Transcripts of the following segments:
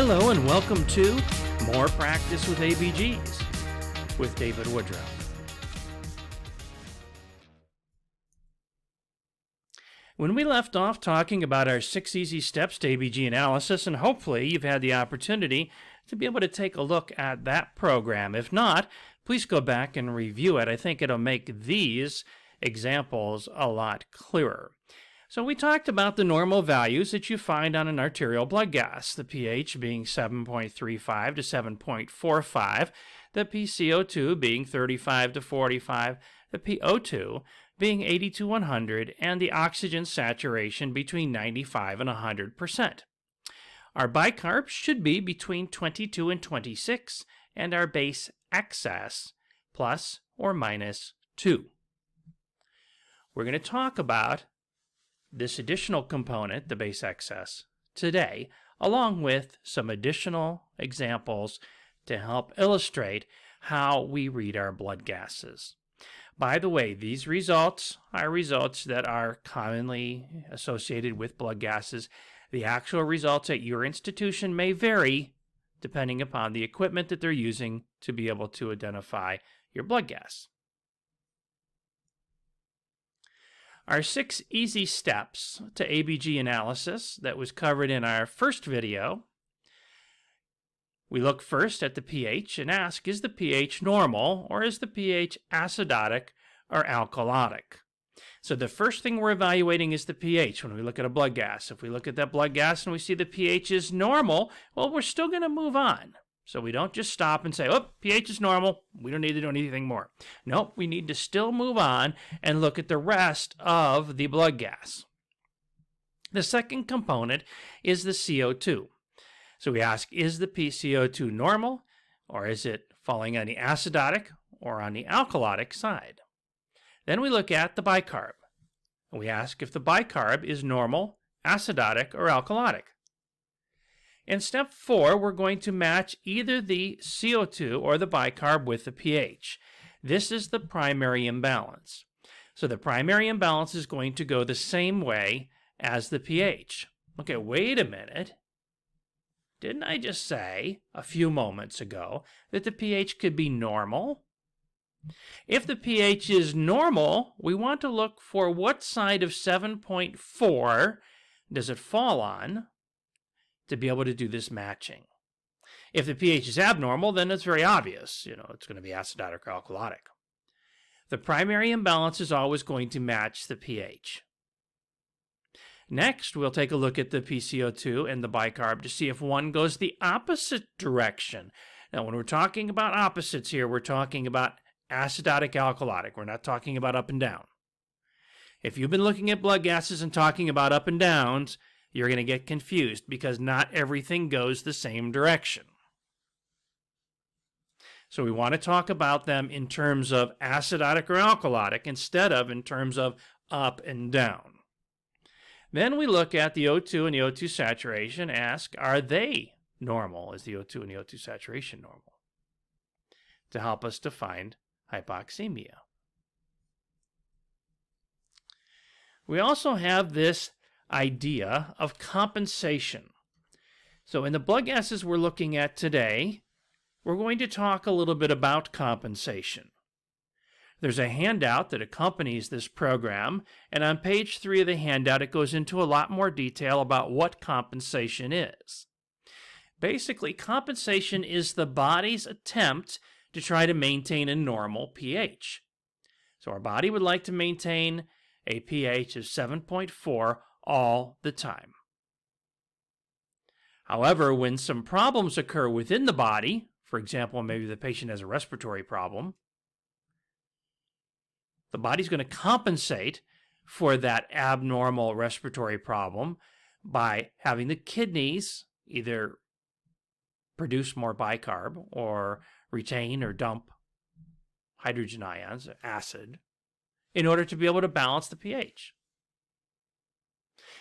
Hello and welcome to More Practice with ABGs with David Woodrow. When we left off talking about our 6 easy steps to ABG analysis, and hopefully you've had the opportunity to be able to take a look at that program. If not, please go back and review it. I think it'll make these examples a lot clearer. So we talked about the normal values that you find on an arterial blood gas, the pH being 7.35 to 7.45, the PCO2 being 35 to 45, the PO2 being 80 to 100, and the oxygen saturation between 95 and 100%. Our bicarbs should be between 22 and 26, and our base excess plus or minus 2. We're going to talk about this additional component, the base excess, today, along with some additional examples to help illustrate how we read our blood gases. By the way, these results are results that are commonly associated with blood gases. The actual results at your institution may vary depending upon the equipment that they're using to be able to identify your blood gas. Our 6 easy steps to ABG analysis that was covered in our first video. We look first at the pH and ask, is the pH normal or is the pH acidotic or alkalotic? So the first thing we're evaluating is the pH when we look at a blood gas. If we look at that blood gas and we see the pH is normal, well, we're still going to move on. So we don't just stop and say, oh, pH is normal, we don't need to do anything more. Nope, we need to still move on and look at the rest of the blood gas. The second component is the CO2. So we ask, is the PCO2 normal, or is it falling on the acidotic or on the alkalotic side? Then we look at the bicarb. We ask if the bicarb is normal, acidotic, or alkalotic. In step 4, we're going to match either the CO2 or the bicarb with the pH. This is the primary imbalance. So the primary imbalance is going to go the same way as the pH. Okay, wait a minute. Didn't I just say a few moments ago that the pH could be normal? If the pH is normal, we want to look for what side of 7.4 does it fall on to be able to do this matching. If the pH is abnormal, then it's very obvious. It's going to be acidotic or alkalotic. The primary imbalance is always going to match the pH. Next, we'll take a look at the PCO2 and the bicarb to see if one goes the opposite direction. Now, when we're talking about opposites here, we're talking about acidotic, alkalotic. We're not talking about up and down. If you've been looking at blood gases and talking about up and downs, you're going to get confused because not everything goes the same direction. So we want to talk about them in terms of acidotic or alkalotic instead of in terms of up and down. Then we look at the O2 and the O2 saturation, ask, are they normal? Is the O2 and the O2 saturation normal? To help us to find hypoxemia. We also have this idea of compensation. So in the blood gases we're looking at today, we're going to talk a little bit about compensation. There's a handout that accompanies this program, and on page 3 of the handout it goes into a lot more detail about what compensation is. Basically, compensation is the body's attempt to try to maintain a normal pH. So our body would like to maintain a pH of 7.4 all the time. However, when some problems occur within the body, for example, maybe the patient has a respiratory problem, the body's going to compensate for that abnormal respiratory problem by having the kidneys either produce more bicarb or retain or dump hydrogen ions, acid, in order to be able to balance the pH.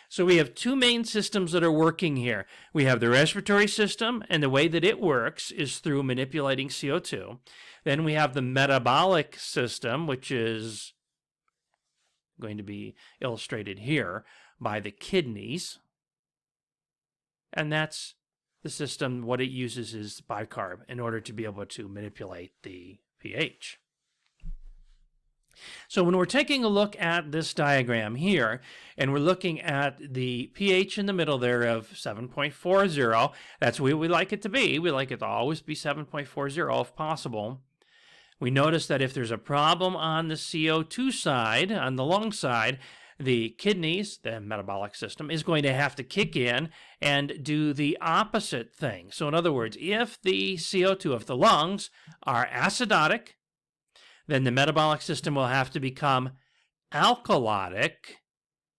So we have 2 main systems that are working here. We have the respiratory system, and the way that it works is through manipulating CO2. Then we have the metabolic system, which is going to be illustrated here by the kidneys. And that's the system, what it uses is bicarb in order to be able to manipulate the pH. So when we're taking a look at this diagram here, and we're looking at the pH in the middle there of 7.40, that's where we like it to be. We like it to always be 7.40 if possible. We notice that if there's a problem on the CO2 side, on the lung side, the kidneys, the metabolic system, is going to have to kick in and do the opposite thing. So in other words, if the CO2 of the lungs are acidotic, then the metabolic system will have to become alkalotic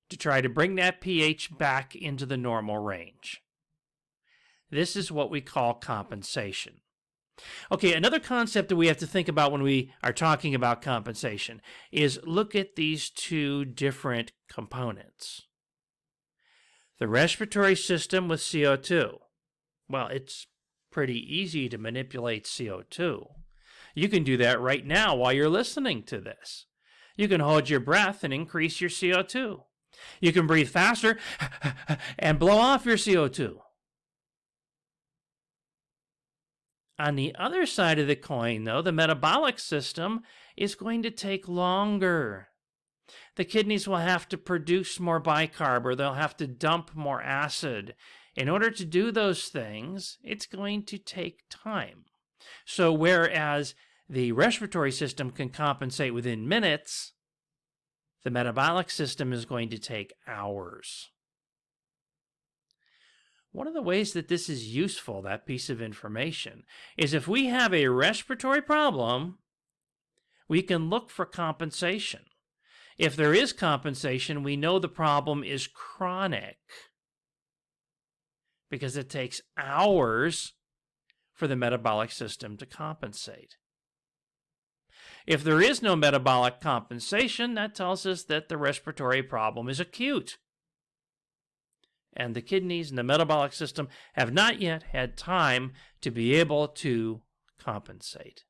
to try to bring that pH back into the normal range. This is what we call compensation. Okay, another concept that we have to think about when we are talking about compensation is look at these two different components. The respiratory system with CO2. Well, it's pretty easy to manipulate CO2. You can do that right now while you're listening to this. You can hold your breath and increase your CO2. You can breathe faster and blow off your CO2. On the other side of the coin, though, the metabolic system is going to take longer. The kidneys will have to produce more bicarb, or they'll have to dump more acid. In order to do those things, it's going to take time. So whereas the respiratory system can compensate within minutes, the metabolic system is going to take hours. One of the ways that this is useful, that piece of information, is if we have a respiratory problem, we can look for compensation. If there is compensation, we know the problem is chronic because it takes hours for the metabolic system to compensate. If there is no metabolic compensation, that tells us that the respiratory problem is acute. And the kidneys and the metabolic system have not yet had time to be able to compensate.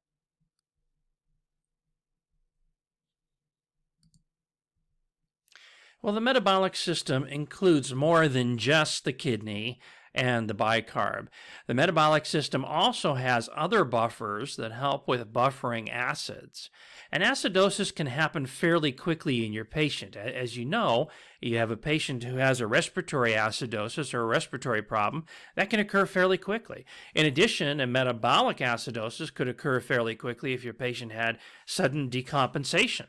Well, the metabolic system includes more than just the kidney and the bicarb. The metabolic system also has other buffers that help with buffering acids. And acidosis can happen fairly quickly in your patient. As you know, you have a patient who has a respiratory acidosis or a respiratory problem, that can occur fairly quickly. In addition, a metabolic acidosis could occur fairly quickly if your patient had sudden decompensation.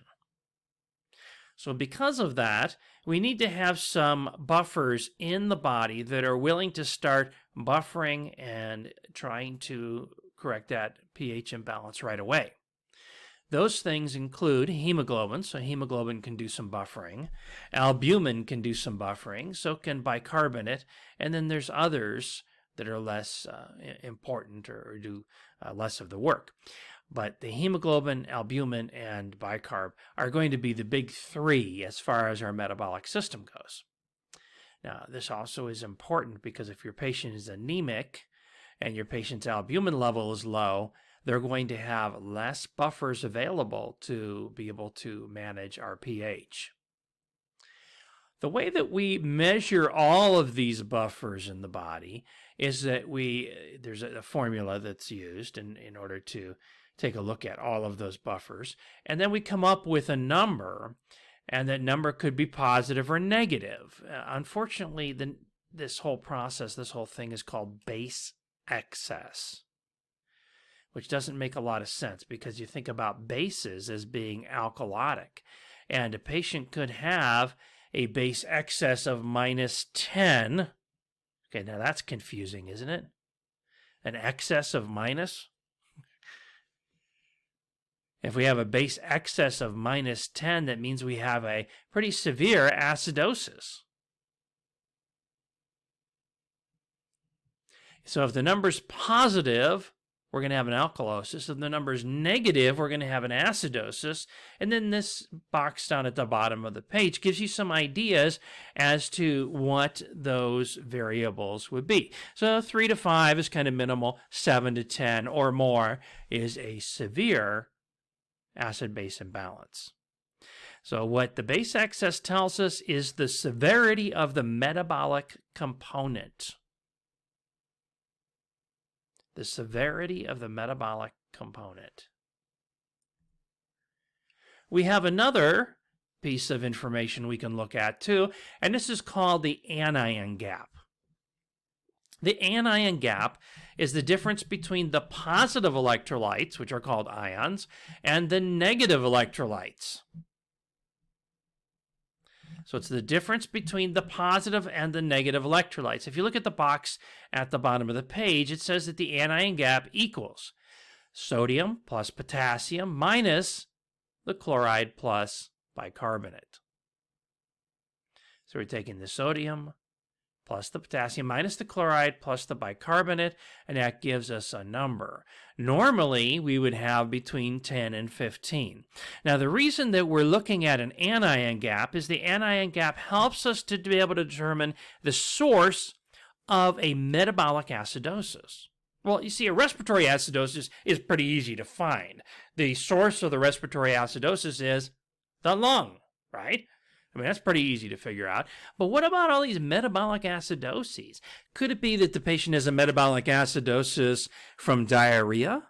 So because of that, we need to have some buffers in the body that are willing to start buffering and trying to correct that pH imbalance right away. Those things include hemoglobin, so hemoglobin can do some buffering. Albumin can do some buffering, so can bicarbonate. And then there's others that are less important or do less of the work. But the hemoglobin, albumin, and bicarb are going to be the big three as far as our metabolic system goes. Now, this also is important because if your patient is anemic and your patient's albumin level is low, they're going to have less buffers available to be able to manage our pH. The way that we measure all of these buffers in the body is that there's a formula that's used in order to take a look at all of those buffers, and then we come up with a number, and that number could be positive or negative. Unfortunately, this whole process, this whole thing is called base excess, which doesn't make a lot of sense because you think about bases as being alkalotic, and a patient could have a base excess of -10. Okay, now that's confusing, isn't it? An excess of minus? If we have a base excess of -10, that means we have a pretty severe acidosis. So if the number's positive, we're going to have an alkalosis. If the number's negative, we're going to have an acidosis. And then this box down at the bottom of the page gives you some ideas as to what those variables would be. So 3 to 5 is kind of minimal. 7 to 10 or more is a severe acid-base imbalance. So what the base excess tells us is the severity of the metabolic component. the severity of the metabolic component. We have another piece of information we can look at too, and this is called the anion gap. The anion gap is the difference between the positive electrolytes, which are called ions, and the negative electrolytes. So it's the difference between the positive and the negative electrolytes. If you look at the box at the bottom of the page, it says that the anion gap equals sodium plus potassium minus the chloride plus bicarbonate. So we're taking the sodium plus the potassium minus the chloride plus the bicarbonate, and that gives us a number. Normally, we would have between 10 and 15. Now, the reason that we're looking at an anion gap is the anion gap helps us to be able to determine the source of a metabolic acidosis. Well, you see, a respiratory acidosis is pretty easy to find. The source of the respiratory acidosis is the lung, right? I mean, that's pretty easy to figure out. But what about all these metabolic acidoses? Could it be that the patient has a metabolic acidosis from diarrhea?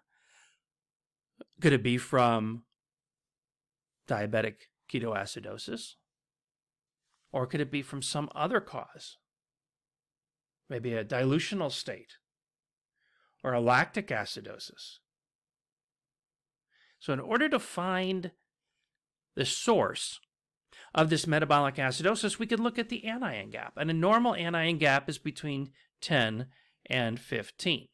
Could it be from diabetic ketoacidosis? Or could it be from some other cause? Maybe a dilutional state or a lactic acidosis. So in order to find the source of this metabolic acidosis, we can look at the anion gap. And a normal anion gap is between 10 and 15.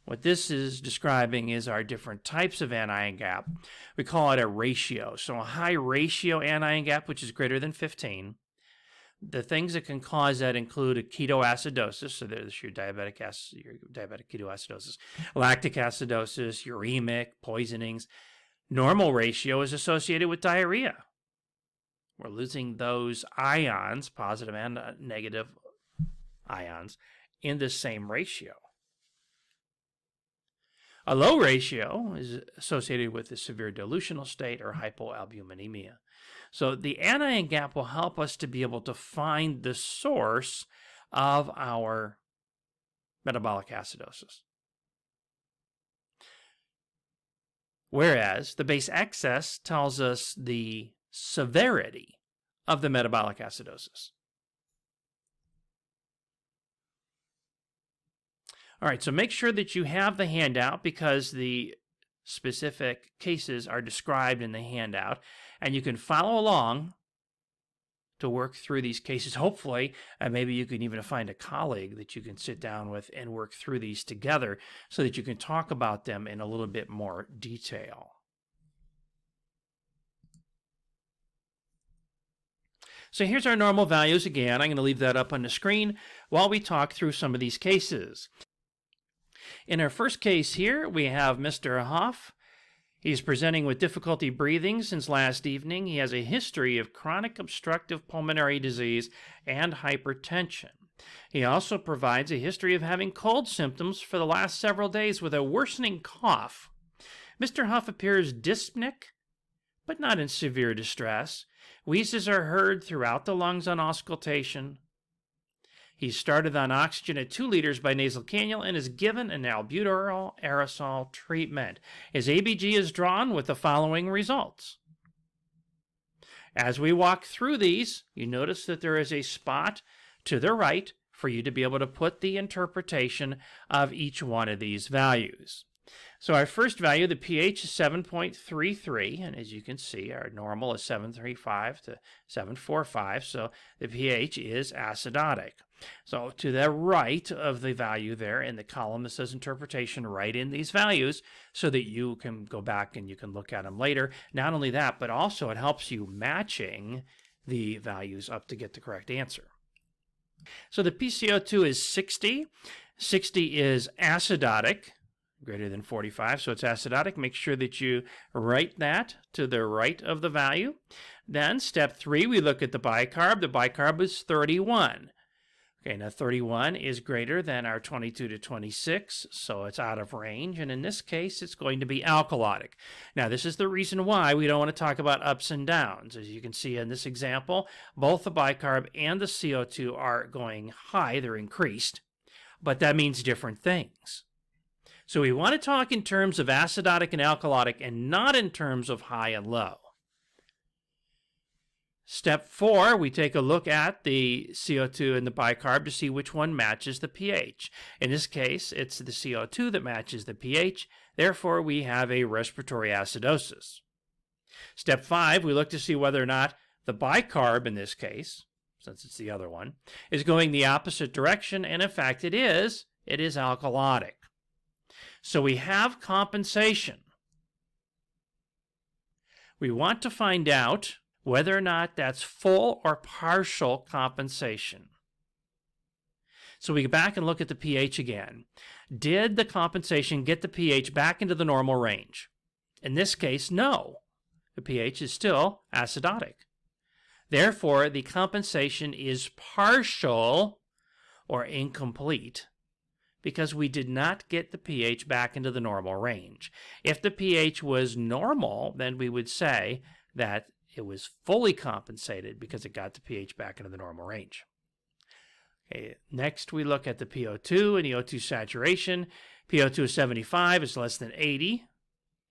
What this is describing is our different types of anion gap. We call it a ratio. So a high ratio anion gap, which is greater than 15. The things that can cause that include a ketoacidosis, so there's your diabetic ketoacidosis, lactic acidosis, uremic, poisonings. Normal ratio is associated with diarrhea. We're losing those ions, positive and negative ions, in the same ratio. A low ratio is associated with a severe dilutional state or hypoalbuminemia. So the anion gap will help us to be able to find the source of our metabolic acidosis. Whereas the base excess tells us the severity of the metabolic acidosis. All right, so make sure that you have the handout because the specific cases are described in the handout, and you can follow along to work through these cases. Hopefully, maybe you can even find a colleague that you can sit down with and work through these together so that you can talk about them in a little bit more detail. So here's our normal values again. I'm going to leave that up on the screen while we talk through some of these cases. In our first case here, we have Mr. Huff. He's presenting with difficulty breathing since last evening. He has a history of chronic obstructive pulmonary disease and hypertension. He also provides a history of having cold symptoms for the last several days with a worsening cough. Mr. Huff appears dyspneic, but not in severe distress. Wheezes are heard throughout the lungs on auscultation. He started on oxygen at 2 liters by nasal cannula and is given an albuterol aerosol treatment. His ABG is drawn with the following results. As we walk through these, you notice that there is a spot to the right for you to be able to put the interpretation of each one of these values. So our first value, the pH is 7.33, and as you can see, our normal is 735 to 745, so the pH is acidotic. So to the right of the value there in the column that says interpretation, write in these values so that you can go back and you can look at them later. Not only that, but also it helps you matching the values up to get the correct answer. So the PCO2 is 60. 60 is acidotic, greater than 45, so it's acidotic. Make sure that you write that to the right of the value. Then step 3, we look at the bicarb. The bicarb is 31. Okay, now 31 is greater than our 22 to 26, so it's out of range, and in this case, it's going to be alkalotic. Now, this is the reason why we don't want to talk about ups and downs. As you can see in this example, both the bicarb and the CO2 are going high, they're increased, but that means different things. So we want to talk in terms of acidotic and alkalotic and not in terms of high and low. Step 4, we take a look at the CO2 and the bicarb to see which one matches the pH. In this case, it's the CO2 that matches the pH. Therefore, we have a respiratory acidosis. Step 5, we look to see whether or not the bicarb, in this case, since it's the other one, is going the opposite direction, and in fact it is alkalotic. So we have compensation. We want to find out whether or not that's full or partial compensation. So we go back and look at the pH again. Did the compensation get the pH back into the normal range? In this case, no. The pH is still acidotic. Therefore, the compensation is partial or incomplete because we did not get the pH back into the normal range. If the pH was normal, then we would say that it was fully compensated because it got the pH back into the normal range. Okay, next, we look at the PO2 and the O2 saturation. PO2 is 75, is less than 80,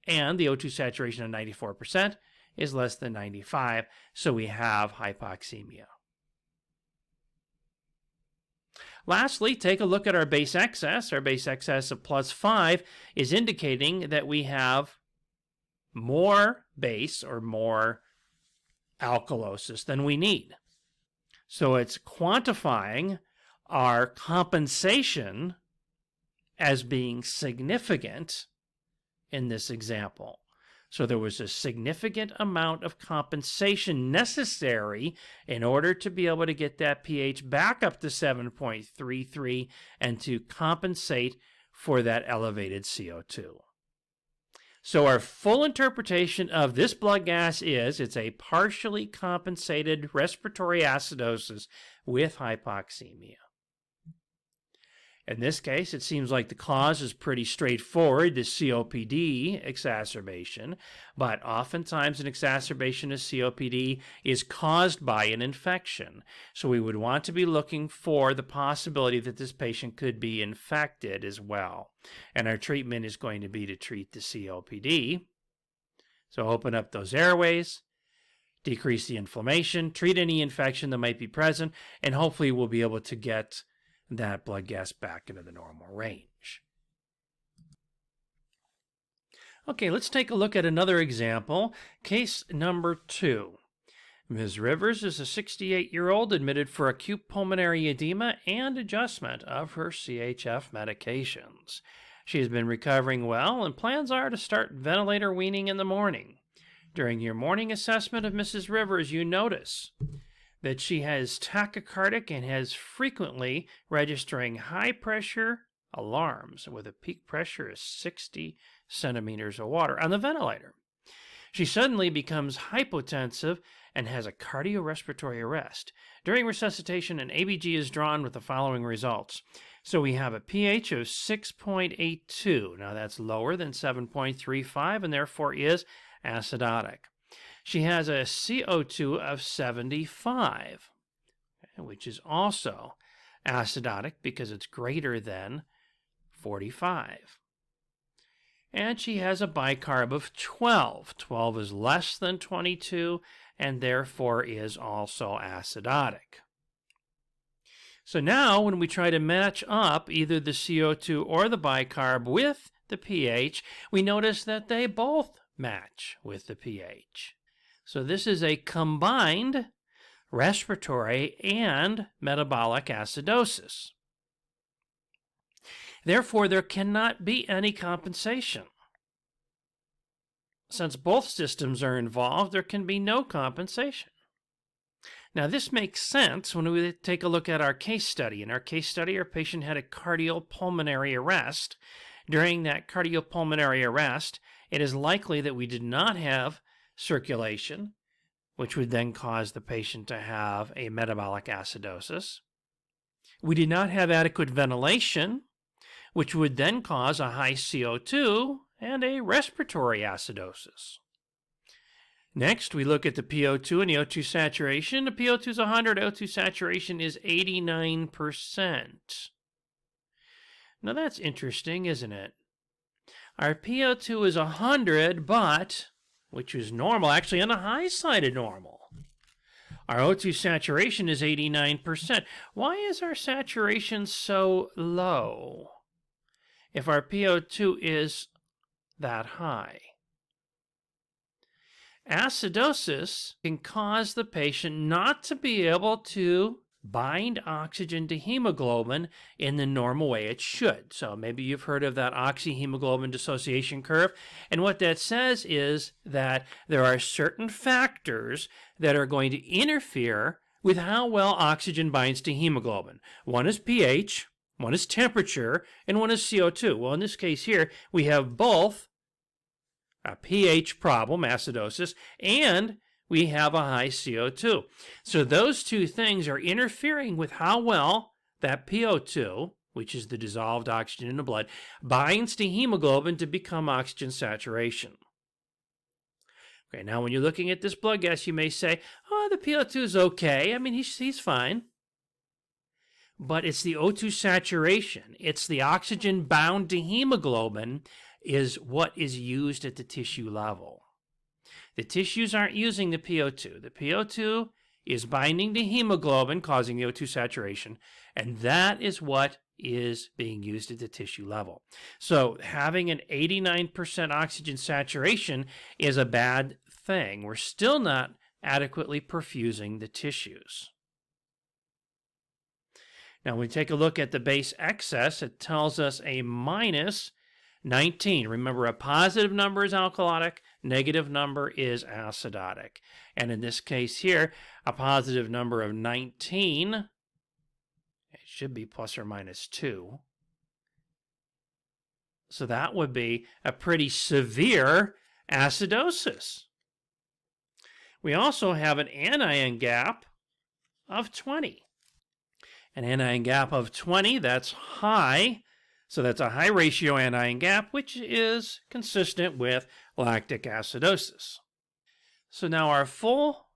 and the O2 saturation of 94% is less than 95, so we have hypoxemia. Lastly, take a look at our base excess. Our base excess of +5 is indicating that we have more base or more alkalosis than we need. So it's quantifying our compensation as being significant in this example. So there was a significant amount of compensation necessary in order to be able to get that pH back up to 7.33 and to compensate for that elevated CO2. So our full interpretation of this blood gas is it's a partially compensated respiratory acidosis with hypoxemia. In this case, it seems like the cause is pretty straightforward, the COPD exacerbation, but oftentimes an exacerbation of COPD is caused by an infection. So we would want to be looking for the possibility that this patient could be infected as well. And our treatment is going to be to treat the COPD. So open up those airways, decrease the inflammation, treat any infection that might be present, and hopefully we'll be able to get that blood gas back into the normal range. Okay, let's take a look at another example. Case number 2. Ms. Rivers is a 68-year-old admitted for acute pulmonary edema and adjustment of her CHF medications. She has been recovering well, and plans are to start ventilator weaning in the morning. During your morning assessment of Mrs. Rivers, you notice that she has tachycardic and has frequently registering high-pressure alarms with a peak pressure of 60 centimeters of water on the ventilator. She suddenly becomes hypotensive and has a cardiorespiratory arrest. During resuscitation, an ABG is drawn with the following results. So we have a pH of 6.82. Now that's lower than 7.35 and therefore is acidotic. She has a CO2 of 75, which is also acidotic because it's greater than 45. And she has a bicarb of 12. 12 is less than 22 and therefore is also acidotic. So now when we try to match up either the CO2 or the bicarb with the pH, we notice that they both match with the pH. So this is a combined respiratory and metabolic acidosis. Therefore, there cannot be any compensation. Since both systems are involved, there can be no compensation. Now, this makes sense when we take a look at our case study. In our case study, our patient had a cardiopulmonary arrest. During that cardiopulmonary arrest, it is likely that we did not have circulation, which would then cause the patient to have a metabolic acidosis. We did not have adequate ventilation, which would then cause a high CO2 and a respiratory acidosis. Next, we look at the PO2 and the O2 saturation. The PO2 is 100, O2 saturation is 89%. Now that's interesting, isn't it? Our PO2 is 100, but, which is normal, actually on the high side of normal. Our O2 saturation is 89%. Why is our saturation so low if our PO2 is that high? Acidosis can cause the patient not to be able to bind oxygen to hemoglobin in the normal way it should. So maybe you've heard of that oxyhemoglobin dissociation curve. And what that says is that there are certain factors that are going to interfere with how well oxygen binds to hemoglobin. One is pH, one is temperature, and one is CO2. Well, in this case here, we have both a pH problem, acidosis, and we have a high CO2. So those two things are interfering with how well that PO2, which is the dissolved oxygen in the blood, binds to hemoglobin to become oxygen saturation. Okay, now when you're looking at this blood gas, you may say, oh, the PO2 is okay. I mean, he's fine. But it's the O2 saturation. It's the oxygen bound to hemoglobin is what is used at the tissue level. The tissues aren't using the PO2. The PO2 is binding to hemoglobin, causing the O2 saturation, and that is what is being used at the tissue level. So having an 89% oxygen saturation is a bad thing. We're still not adequately perfusing the tissues. Now, when we take a look at the base excess, it tells us a minus 19. Remember, a positive number is alkalotic, negative number is acidotic. And in this case here, a positive number of 19, it should be plus or minus 2. So that would be a pretty severe acidosis. We also have an anion gap of 20. An anion gap of 20, that's high. So that's a high ratio anion gap, which is consistent with lactic acidosis. So now our full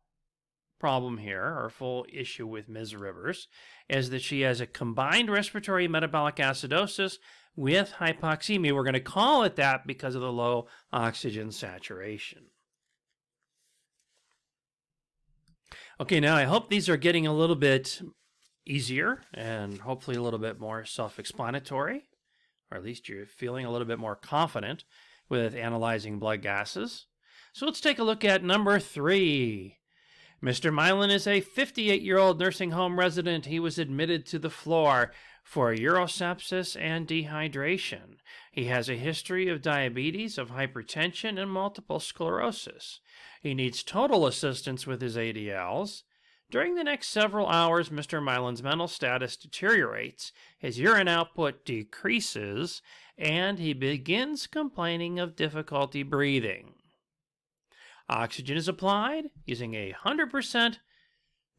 problem here, our full issue with Ms. Rivers, is that she has a combined respiratory metabolic acidosis with hypoxemia. We're going to call it that because of the low oxygen saturation. Okay, now I hope these are getting a little bit easier and hopefully a little bit more self-explanatory, or at least you're feeling a little bit more confident with analyzing blood gases. So let's take a look at number 3. Mr. Mullins is a 58-year-old nursing home resident. He was admitted to the floor for urosepsis and dehydration. He has a history of diabetes, of hypertension, and multiple sclerosis. He needs total assistance with his ADLs. During the next several hours, Mr. Mullins' mental status deteriorates, his urine output decreases, and he begins complaining of difficulty breathing. Oxygen is applied using a 100%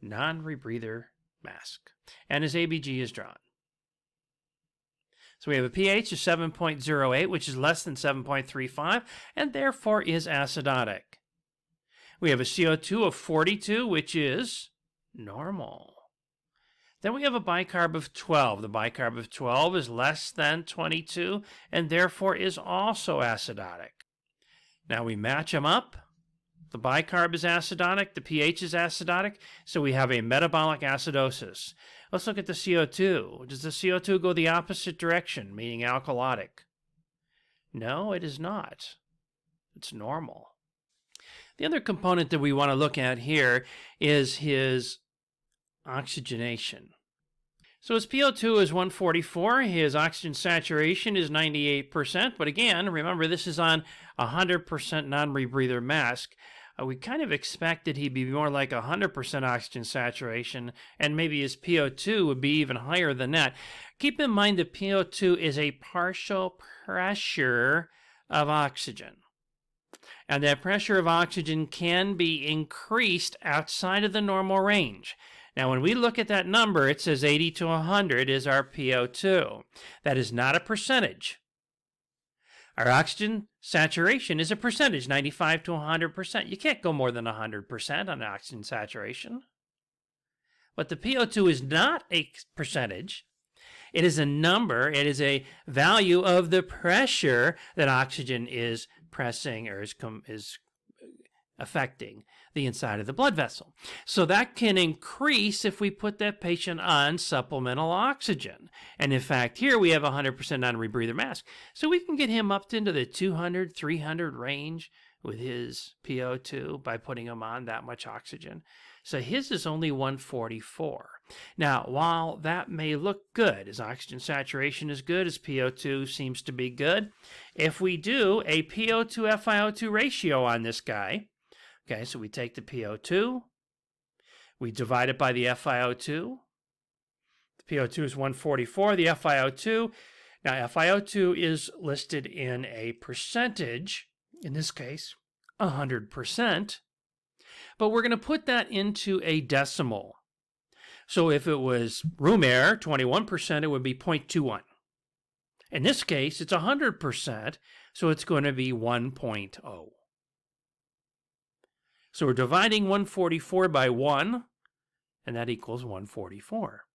non-rebreather mask, and his ABG is drawn. So we have a pH of 7.08, which is less than 7.35, and therefore is acidotic. We have a CO2 of 42, which is normal. Then we have a bicarb of 12. The bicarb of 12 is less than 22, and therefore is also acidotic. Now we match them up. The bicarb is acidotic, the pH is acidotic, so we have a metabolic acidosis. Let's look at the CO2. Does the CO2 go the opposite direction, meaning alkalotic? No, it is not. It's normal. The other component that we want to look at here is his oxygenation. So his PO2 is 144, his oxygen saturation is 98%, but again, remember this is on 100% non-rebreather mask. We kind of expected he'd be more like 100% oxygen saturation, and maybe his PO2 would be even higher than that. Keep in mind that PO2 is a partial pressure of oxygen. And that pressure of oxygen can be increased outside of the normal range. Now, when we look at that number, it says 80 to 100 is our PO2. That is not a percentage. Our oxygen saturation is a percentage, 95 to 100%. You can't go more than 100% on oxygen saturation. But the PO2 is not a percentage. It is a number. It is a value of the pressure that oxygen is pressing or is affecting the inside of the blood vessel. So that can increase if we put that patient on supplemental oxygen. And in fact, here we have 100% non-rebreather mask. So we can get him up into the 200, 300 range with his PO2 by putting him on that much oxygen. So his is only 144. Now, while that may look good, his oxygen saturation is good, his PO2 seems to be good, if we do a PO2 FiO2 ratio on this guy, okay, so we take the PO2, we divide it by the FiO2. The PO2 is 144, the FiO2. Now, FiO2 is listed in a percentage, in this case, 100%. But we're going to put that into a decimal. So if it was room air, 21%, it would be 0.21. In this case, it's 100%, so it's going to be 1.0. So we're dividing 144 by 1, and that equals 144.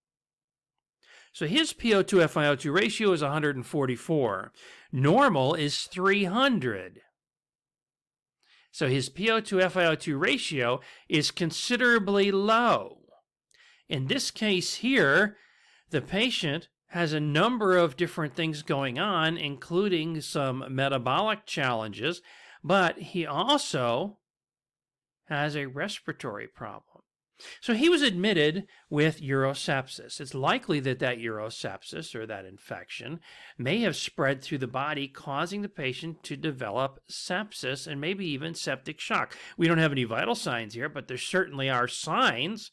So his PO2 FiO2 ratio is 144. Normal is 300. So his PO2 FiO2 ratio is considerably low. In this case here, the patient has a number of different things going on, including some metabolic challenges, but he also has a respiratory problem. So he was admitted with urosepsis. It's likely that that urosepsis or that infection may have spread through the body, causing the patient to develop sepsis and maybe even septic shock. We don't have any vital signs here, but there certainly are signs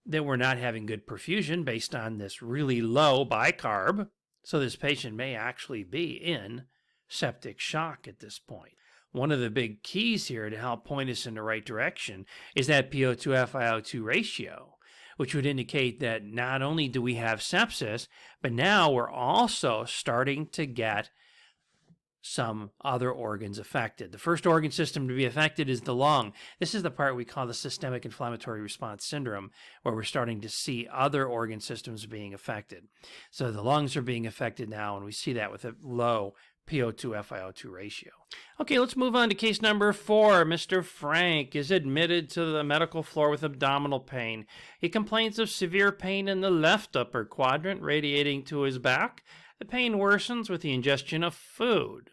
that we're not having good perfusion based on this really low bicarb. So this patient may actually be in septic shock at this point. One of the big keys here to help point us in the right direction is that PO2 FiO2 ratio, which would indicate that not only do we have sepsis, but now we're also starting to get some other organs affected. The first organ system to be affected is the lung. This is the part we call the systemic inflammatory response syndrome, where we're starting to see other organ systems being affected. So the lungs are being affected now, and we see that with a low PO2 FiO2 ratio. Okay, let's move on to case number 4. Mr. Frank is admitted to the medical floor with abdominal pain. He complains of severe pain in the left upper quadrant radiating to his back. The pain worsens with the ingestion of food.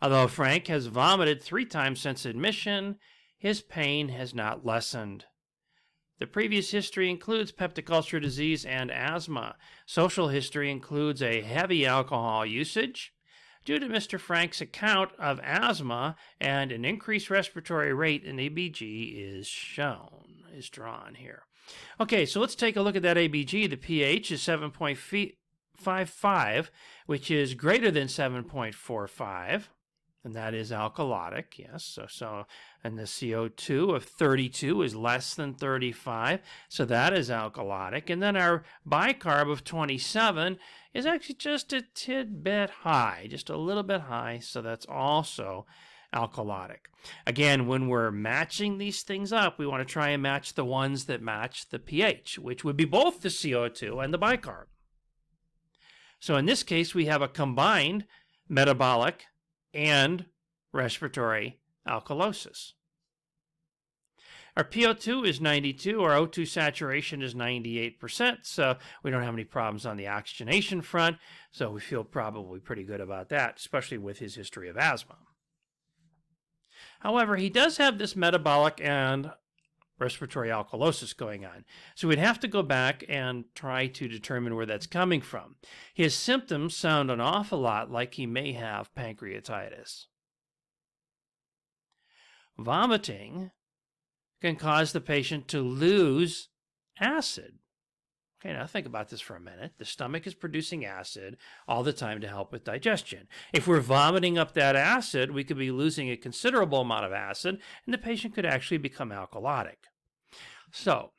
Although Frank has vomited 3 times since admission, his pain has not lessened. The previous history includes peptic ulcer disease and asthma. Social history includes a heavy alcohol usage. Due to Mr. Frank's account of asthma and an increased respiratory rate, an ABG is drawn here. Okay, so let's take a look at that ABG. The pH is 7.55, which is greater than 7.45, and that is alkalotic, yes. And the CO2 of 32 is less than 35, so that is alkalotic. And then our bicarb of 27 is actually just a tidbit high, just a little bit high, so that's also alkalotic. Again, when we're matching these things up, we want to try and match the ones that match the pH, which would be both the CO2 and the bicarb. So in this case, we have a combined metabolic and respiratory alkalosis. Our PO2 is 92, our O2 saturation is 98%, so we don't have any problems on the oxygenation front, so we feel probably pretty good about that, especially with his history of asthma. However, he does have this metabolic and respiratory alkalosis going on, so we'd have to go back and try to determine where that's coming from. His symptoms sound an awful lot like he may have pancreatitis. Vomiting can cause the patient to lose acid. Okay, now think about this for a minute. The stomach is producing acid all the time to help with digestion. If we're vomiting up that acid, we could be losing a considerable amount of acid, and the patient could actually become alkalotic. So,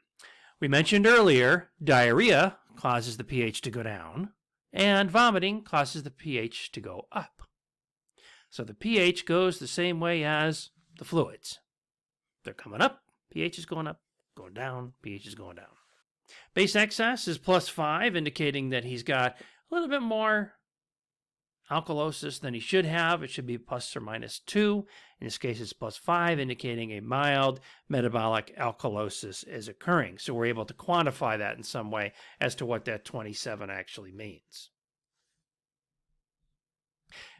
we mentioned earlier, diarrhea causes the pH to go down, and vomiting causes the pH to go up. So the pH goes the same way as the fluids. They're coming up, pH is going up, going down, pH is going down. Base excess is +5, indicating that he's got a little bit more alkalosis than he should have. It should be ±2. In this case, it's +5, indicating a mild metabolic alkalosis is occurring. So we're able to quantify that in some way as to what that 27 actually means.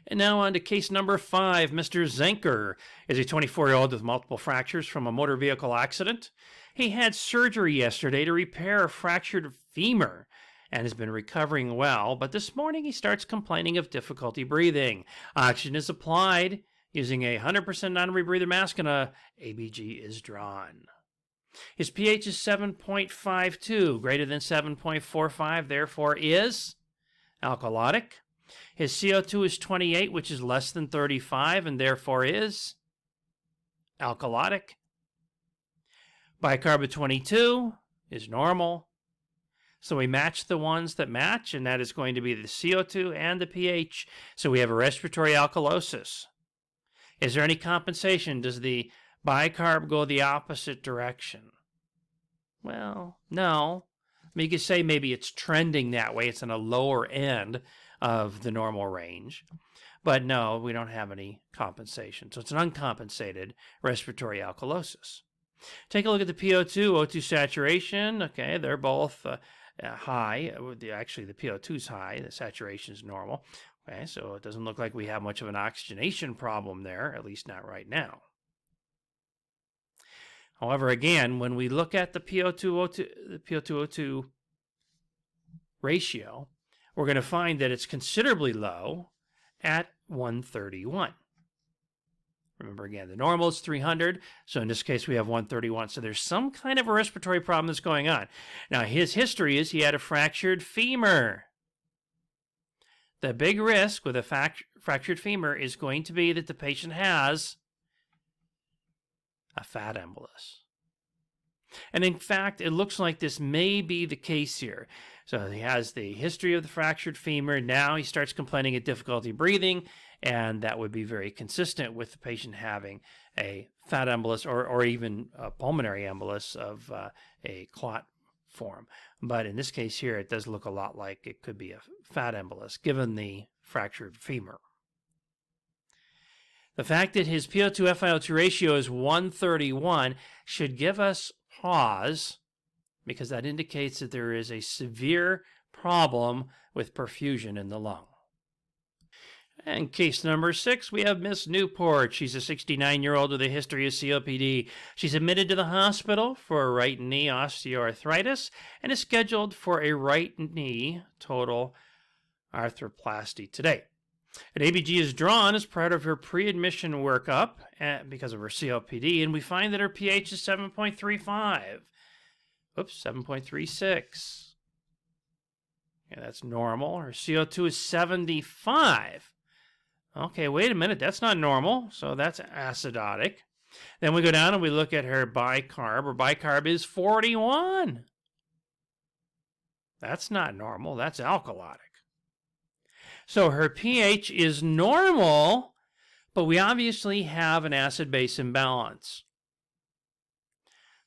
And now on to case number 5. Mr. Zenker is a 24-year-old with multiple fractures from a motor vehicle accident. He had surgery yesterday to repair a fractured femur and has been recovering well, but this morning he starts complaining of difficulty breathing. Oxygen is applied using a 100% non-rebreather mask and a ABG is drawn. His pH is 7.52, greater than 7.45, therefore is alkalotic. His CO2 is 28, which is less than 35, and therefore is alkalotic. Bicarb 22 is normal. So we match the ones that match, and that is going to be the CO2 and the pH. So we have a respiratory alkalosis. Is there any compensation? Does the bicarb go the opposite direction? Well, no. I mean, you could say maybe it's trending that way. It's on a lower end of the normal range. But no, we don't have any compensation. So it's an uncompensated respiratory alkalosis. Take a look at the PO2, O2 saturation. Okay, they're both high. Actually, the PO2 is high. The saturation is normal. Okay, so it doesn't look like we have much of an oxygenation problem there, at least not right now. However, again, when we look at the PO2-O2 ratio, we're going to find that it's considerably low at 131. Remember, again, the normal is 300, so in this case we have 131. So there's some kind of a respiratory problem that's going on. Now, his history is he had a fractured femur. The big risk with a fractured femur is going to be that the patient has a fat embolus. And in fact, it looks like this may be the case here. So he has the history of the fractured femur. Now he starts complaining of difficulty breathing, and that would be very consistent with the patient having a fat embolus or even a pulmonary embolus of a clot form. But in this case here, it does look a lot like it could be a fat embolus, given the fractured femur. The fact that his PO2-FiO2 ratio is 131 should give us pause, because that indicates that there is a severe problem with perfusion in the lung. And case number 6, we have Miss Newport. She's a 69-year-old with a history of COPD. She's admitted to the hospital for right knee osteoarthritis and is scheduled for a right knee total arthroplasty today. An ABG is drawn as part of her pre-admission workup because of her COPD, and we find that her pH is 7.35. Oops, 7.36. Yeah, that's normal. Her CO2 is 75. Okay, wait a minute, that's not normal, so that's acidotic. Then we go down and we look at her bicarb. Her bicarb is 41. That's not normal, that's alkalotic. So her pH is normal, but we obviously have an acid-base imbalance.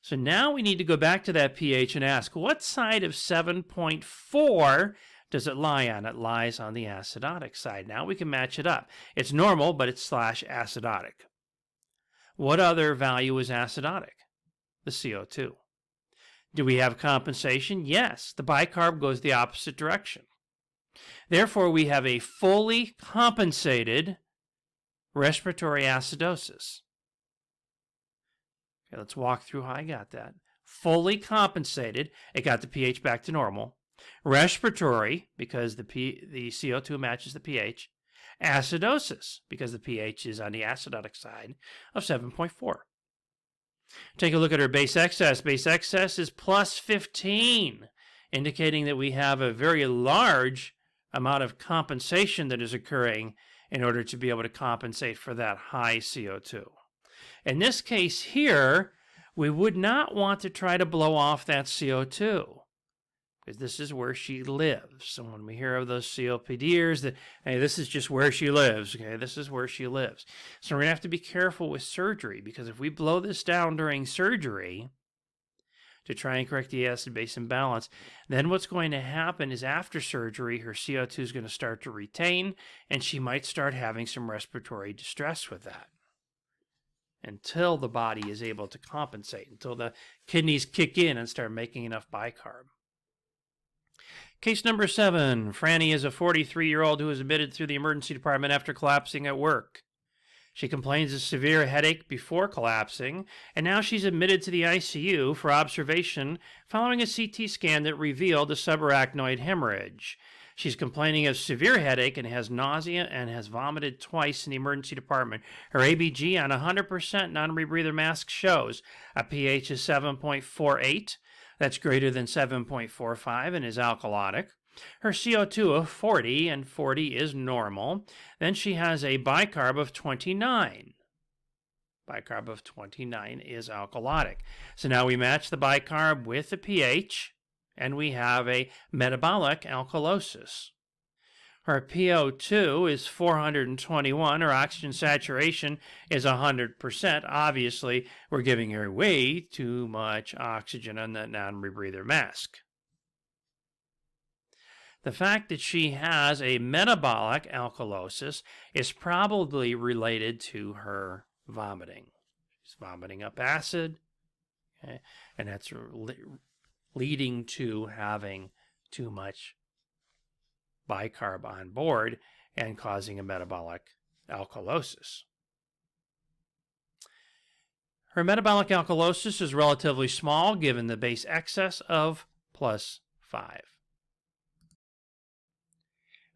So now we need to go back to that pH and ask, what side of 7.4 does it lie on? It lies on the acidotic side. Now we can match it up. It's normal, but it's /acidotic. What other value is acidotic? The CO2. Do we have compensation? Yes. The bicarb goes the opposite direction. Therefore, we have a fully compensated respiratory acidosis. Okay, let's walk through how I got that. Fully compensated, it got the pH back to normal. Respiratory, because the CO2 matches the pH. Acidosis, because the pH is on the acidotic side of 7.4. Take a look at her base excess. Base excess is +15, indicating that we have a very large amount of compensation that is occurring in order to be able to compensate for that high CO2. In this case here, we would not want to try to blow off that CO2, because this is where she lives. So when we hear of those COPDers, that, hey, this is just where she lives. Okay, this is where she lives. So we're going to have to be careful with surgery, because if we blow this down during surgery, to try and correct the acid-base imbalance. Then what's going to happen is after surgery, her CO2 is going to start to retain, and she might start having some respiratory distress with that until the body is able to compensate, until the kidneys kick in and start making enough bicarb. Case number 7. Franny is a 43-year-old who was admitted to the emergency department after collapsing at work. She complains of severe headache before collapsing, and now she's admitted to the ICU for observation following a CT scan that revealed a subarachnoid hemorrhage. She's complaining of severe headache and has nausea and has vomited twice in the emergency department. Her ABG on 100% non-rebreather mask shows a pH of 7.48. That's greater than 7.45 and is alkalotic. Her CO2 of 40, and 40 is normal. Then she has a bicarb of 29. Bicarb of 29 is alkalotic. So now we match the bicarb with the pH, and we have a metabolic alkalosis. Her PO2 is 421. Her oxygen saturation is 100%. Obviously, we're giving her way too much oxygen on that non-rebreather mask. The fact that she has a metabolic alkalosis is probably related to her vomiting. She's vomiting up acid, okay? And that's leading to having too much bicarb on board and causing a metabolic alkalosis. Her metabolic alkalosis is relatively small given the base excess of +5.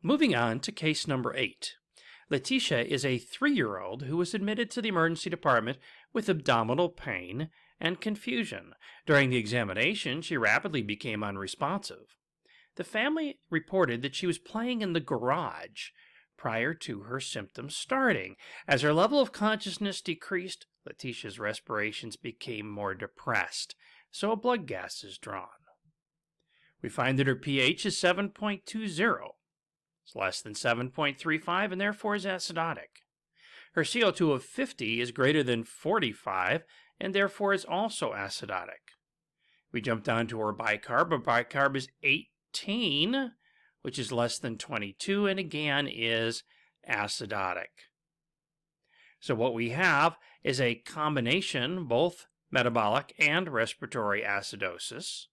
Moving on to case number 8. Leticia is a 3-year-old who was admitted to the emergency department with abdominal pain and confusion. During the examination, she rapidly became unresponsive. The family reported that she was playing in the garage prior to her symptoms starting. As her level of consciousness decreased, Leticia's respirations became more depressed, so a blood gas is drawn. We find that her pH is 7.20. It's less than 7.35 and therefore is acidotic. Her CO2 of 50 is greater than 45 and therefore is also acidotic. We jump down to her bicarb. Her bicarb is 18, which is less than 22 and again is acidotic. So what we have is a combination, both metabolic and respiratory acidosis.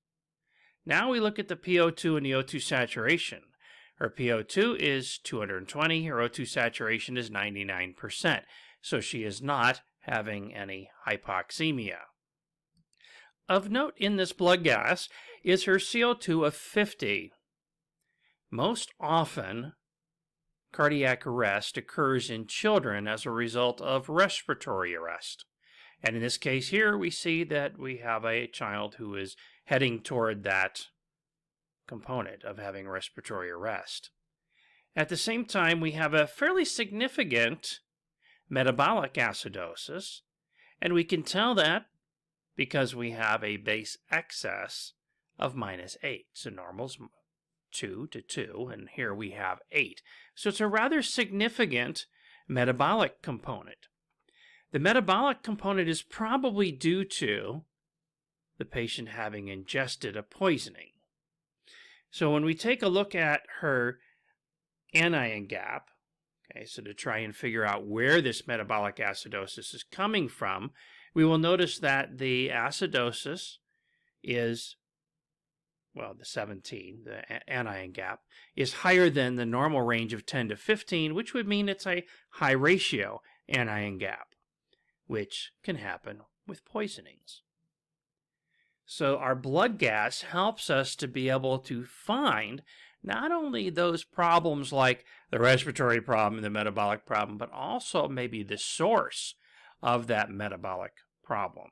Now we look at the PO2 and the O2 saturation. Her PO2 is 220, her O2 saturation is 99%, so she is not having any hypoxemia. Of note in this blood gas is her CO2 of 50. Most often, cardiac arrest occurs in children as a result of respiratory arrest. And in this case here, we see that we have a child who is heading toward that component of having respiratory arrest. At the same time, we have a fairly significant metabolic acidosis, and we can tell that because we have a base excess of -8. So normal's 2 to 2, and here we have 8. So it's a rather significant metabolic component. The metabolic component is probably due to the patient having ingested a poisoning. So when we take a look at her anion gap, okay, so to try and figure out where this metabolic acidosis is coming from, we will notice that the acidosis is, well, the 17, the anion gap, is higher than the normal range of 10 to 15, which would mean it's a high ratio anion gap, which can happen with poisonings. So our blood gas helps us to be able to find not only those problems like the respiratory problem and the metabolic problem, but also maybe the source of that metabolic problem.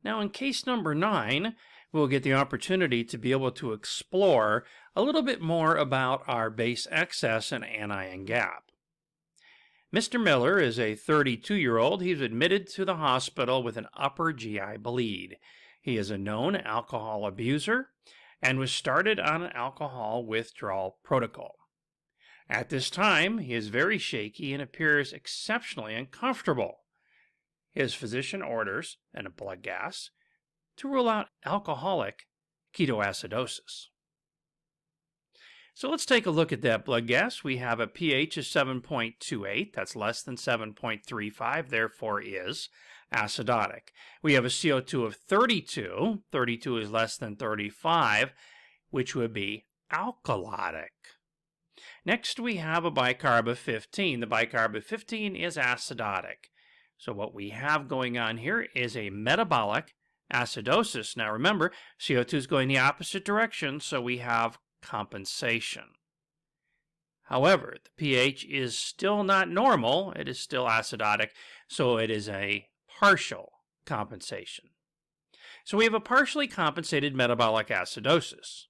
Now in case number 9, we'll get the opportunity to be able to explore a little bit more about our base excess and anion gap. Mr. Miller is a 32-year-old. He's admitted to the hospital with an upper GI bleed. He is a known alcohol abuser and was started on an alcohol withdrawal protocol. At this time, he is very shaky and appears exceptionally uncomfortable. His physician orders a blood gas to rule out alcoholic ketoacidosis. So let's take a look at that blood gas. We have a pH of 7.28. That's less than 7.35, therefore is acidotic. We have a CO2 of 32. 32 is less than 35, which would be alkalotic. Next, we have a bicarb of 15. The bicarb of 15 is acidotic. So what we have going on here is a metabolic acidosis. Now remember, CO2 is going the opposite direction, so we have compensation. However, the pH is still not normal. It is still acidotic, so it is a partial compensation. So we have a partially compensated metabolic acidosis.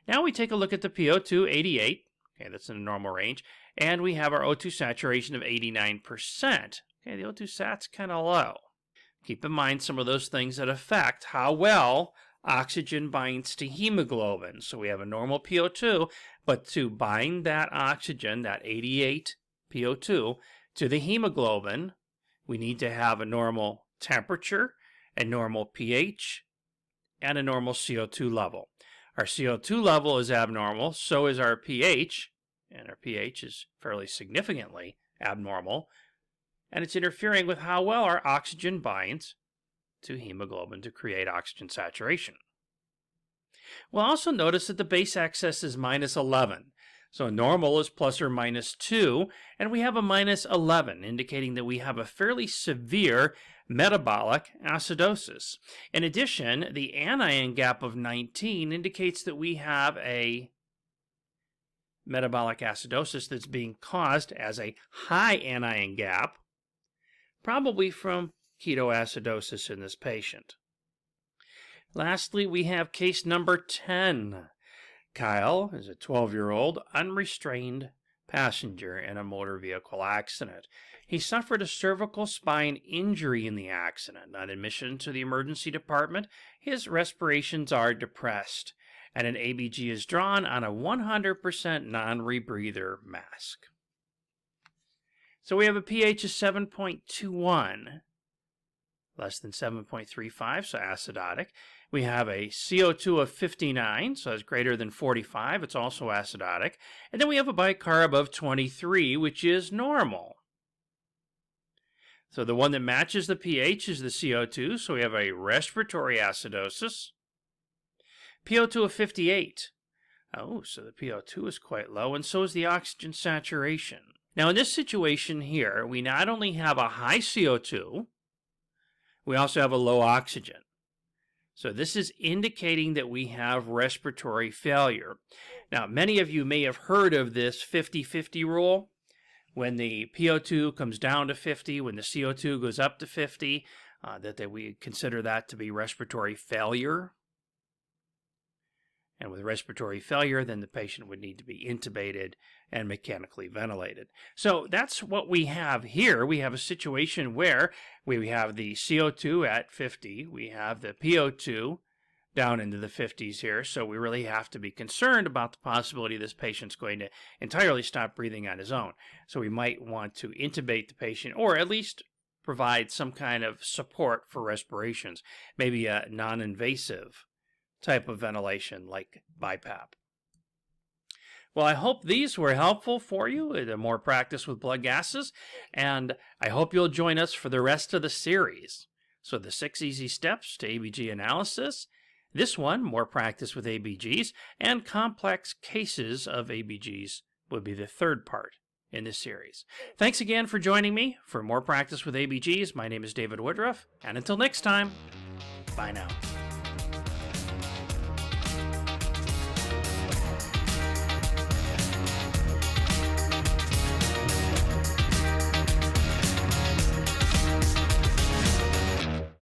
Now we take a look at the PO2, 88. Okay, that's in the normal range. And we have our O2 saturation of 89%. Okay, the O2 sat's kind of low. Keep in mind some of those things that affect how well oxygen binds to hemoglobin. So we have a normal PO2, but to bind that oxygen, that 88 PO2, to the hemoglobin, we need to have a normal temperature, a normal pH, and a normal CO2 level. Our CO2 level is abnormal, so is our pH, and our pH is fairly significantly abnormal, and it's interfering with how well our oxygen binds to hemoglobin to create oxygen saturation. We'll also notice that the base excess is minus 11. So normal is plus or minus 2, and we have a minus 11, indicating that we have a fairly severe metabolic acidosis. In addition, the anion gap of 19 indicates that we have a metabolic acidosis that's being caused as a high anion gap, probably from ketoacidosis in this patient. Lastly, we have case number 10. Kyle is a 12-year-old unrestrained passenger in a motor vehicle accident. He suffered a cervical spine injury in the accident. On admission to the emergency department, his respirations are depressed, and an ABG is drawn on a 100% non-rebreather mask. So we have a pH of 7.21, less than 7.35, so acidotic. We have a CO2 of 59, so it's greater than 45. It's also acidotic. And then we have a bicarb of 23, which is normal. So the one that matches the pH is the CO2, so we have a respiratory acidosis. PO2 of 58. Oh, so the PO2 is quite low, and so is the oxygen saturation. Now in this situation here, we not only have a high CO2, we also have a low oxygen. So this is indicating that we have respiratory failure. Now, many of you may have heard of this 50-50 rule. When the PO2 comes down to 50, when the CO2 goes up to 50, that we consider that to be respiratory failure. And with respiratory failure, then the patient would need to be intubated and mechanically ventilated. So that's what we have here. We have a situation where we have the CO2 at 50. We have the PO2 down into the 50s here. So we really have to be concerned about the possibility this patient's going to entirely stop breathing on his own. So we might want to intubate the patient, or at least provide some kind of support for respirations, maybe a non-invasive type of ventilation like BiPAP. Well, I hope these were helpful for you, more practice with blood gases, and I hope you'll join us for the rest of the series. So the 6 easy steps to ABG analysis, this one, more practice with ABGs, and complex cases of ABGs would be the third part in this series. Thanks again for joining me for more practice with ABGs. My name is David Woodruff, and until next time, bye now.